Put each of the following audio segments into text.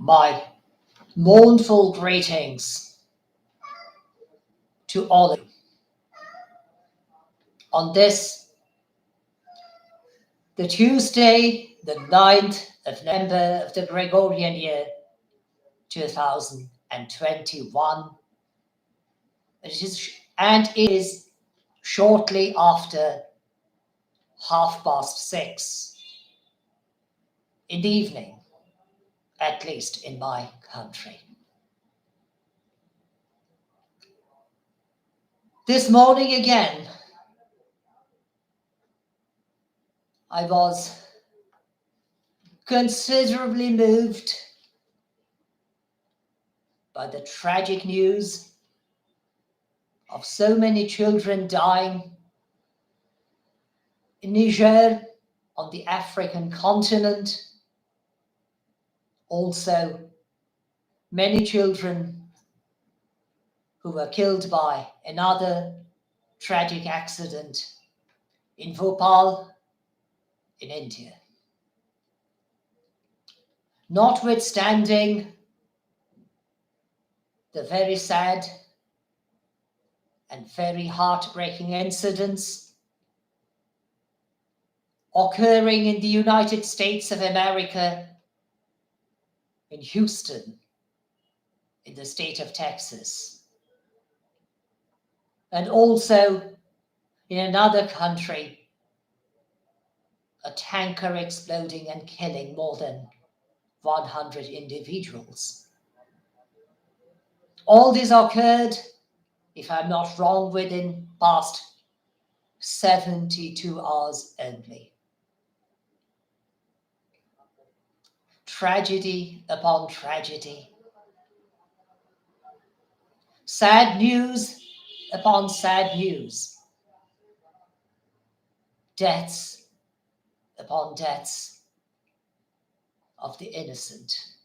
My mournful greetings to all of you on this, the Tuesday, the 9th of November of the Gregorian year 2021. It is shortly after 6:30 in the evening, at least in my country. This morning again, I was considerably moved by the tragic news of so many children dying in Niger, on the African continent. Also, many children who were killed by another tragic accident in Bhopal, in India. Notwithstanding the very sad and very heartbreaking incidents occurring in the United States of America, in Houston, in the state of Texas, and also in another country, a tanker exploding and killing more than 100 individuals. All this occurred, if I'm not wrong, within past 72 hours only. Tragedy upon tragedy. Sad news upon sad news. Deaths upon deaths of the innocent.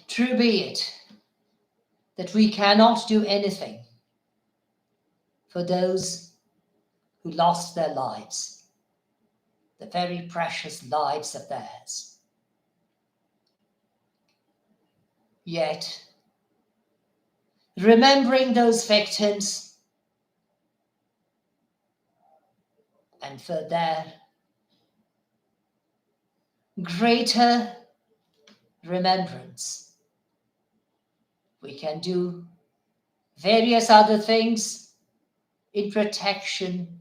True be it that we cannot do anything for those who lost their lives, the very precious lives of theirs. Yet, remembering those victims and for their greater remembrance, we can do various other things in protection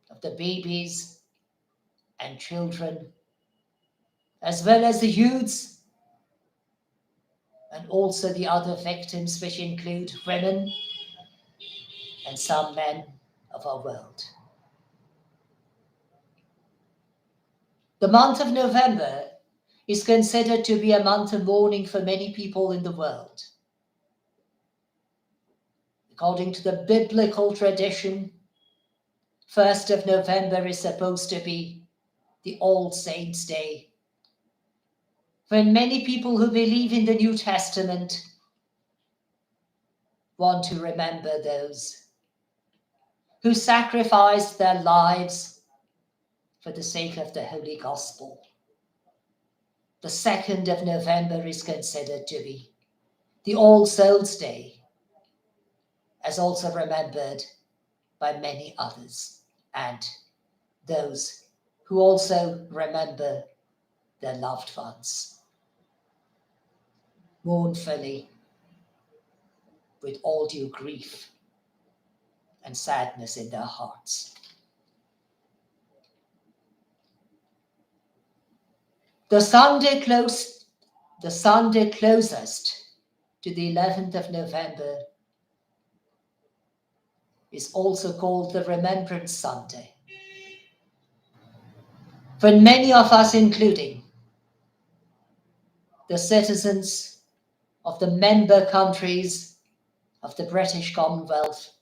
of the babies and children, as well as the youths, and also the other victims, which include women and some men of our world. The month of November is considered to be a month of mourning for many people in the world. According to the biblical tradition, 1st of November is supposed to be the All Saints' Day, when many people who believe in the New Testament want to remember those who sacrificed their lives for the sake of the Holy Gospel. The 2nd of November is considered to be the All Souls' Day, as also remembered by many others, and those who also remember their loved ones mournfully, with all due grief and sadness in their hearts. The Sunday closest to the 11th of November is also called the Remembrance Sunday, when many of us, including the citizens of the member countries of the British Commonwealth,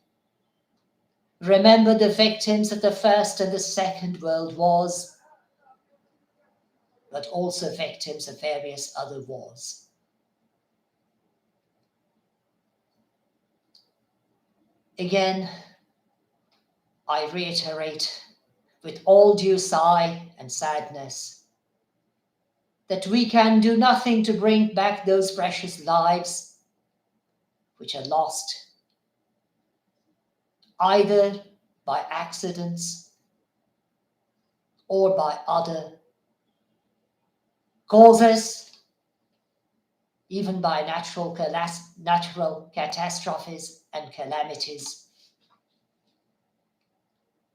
remember the victims of the First and the Second World Wars, but also victims of various other wars. Again, I reiterate with all due sigh and sadness that we can do nothing to bring back those precious lives which are lost, either by accidents or by other causes, even by natural catastrophes and calamities,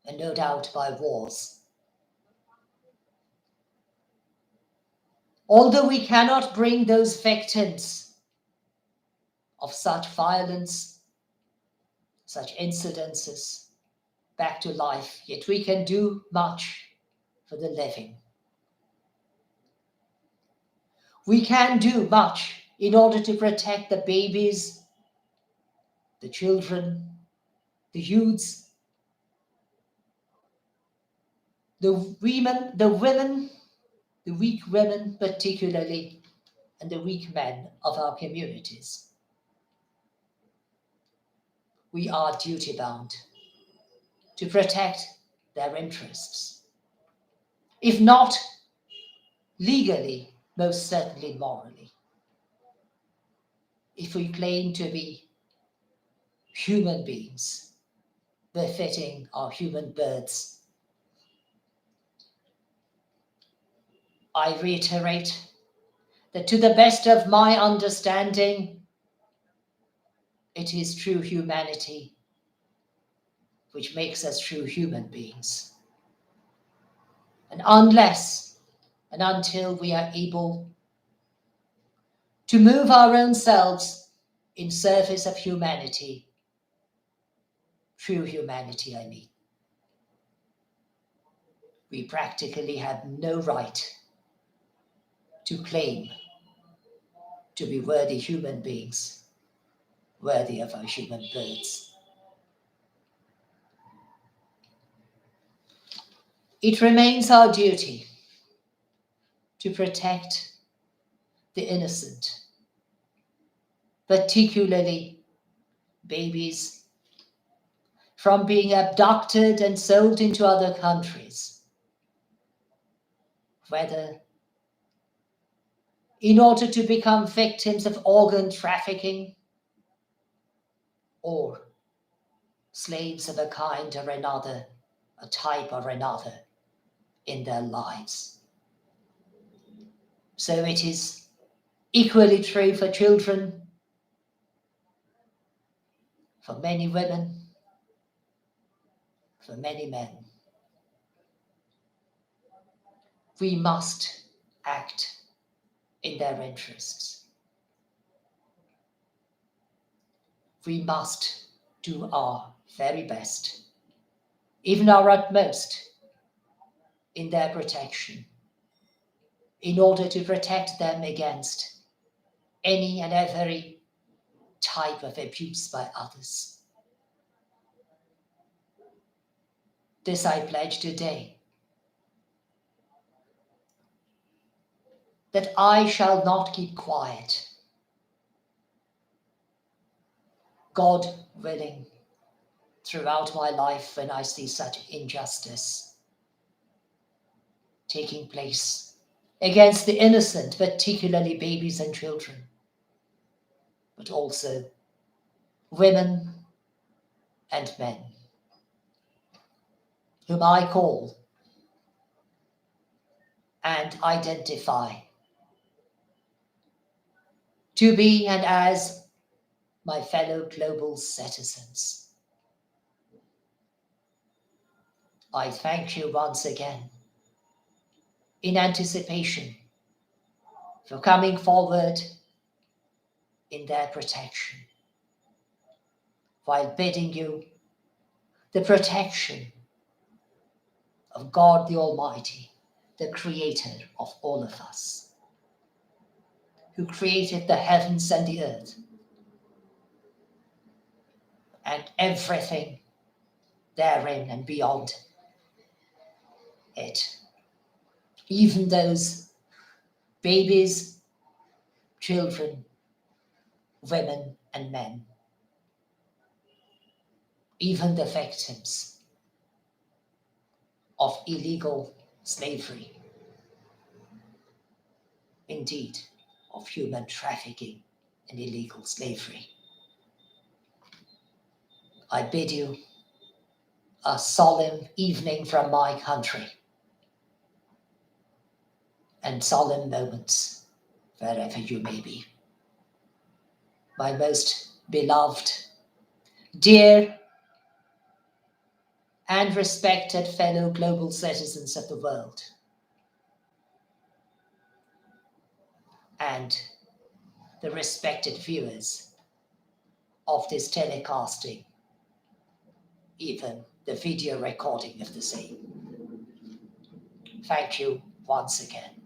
and no doubt by wars. Although we cannot bring those victims of such violence, such incidences back to life, yet we can do much for the living. We can do much in order to protect the babies, the children, the youths, the women, the weak women particularly, and the weak men of our communities. We are duty-bound to protect their interests. If not legally, most certainly morally. If we claim to be human beings, befitting our human births. I reiterate that to the best of my understanding, it is true humanity which makes us true human beings. And unless and until we are able to move our own selves in service of humanity, true humanity I mean, we practically have no right to claim to be worthy human beings, worthy of our human births. It remains our duty to protect the innocent, particularly babies, from being abducted and sold into other countries, whether in order to become victims of organ trafficking or slaves of a kind or another, a type or another in their lives. So it is equally true for children, for many women, for many men. We must act in their interests. We must do our very best, even our utmost, in their protection, in order to protect them against any and every type of abuse by others. This I pledge today, that I shall not keep quiet, God willing, throughout my life when I see such injustice taking place against the innocent, particularly babies and children, but also women and men, whom I call and identify to be and as my fellow global citizens. I thank you once again in anticipation for coming forward in their protection, while bidding you the protection of God the Almighty, the creator of all of us, who created the heavens and the earth and everything therein and beyond it, even those babies, children, women and men, even the victims of illegal slavery. indeed, of human trafficking and illegal slavery. I bid you a solemn evening from my country, and solemn moments wherever you may be. My most beloved, dear, and respected fellow global citizens of the world, and the respected viewers of this telecasting, even the video recording of the same. Thank you once again.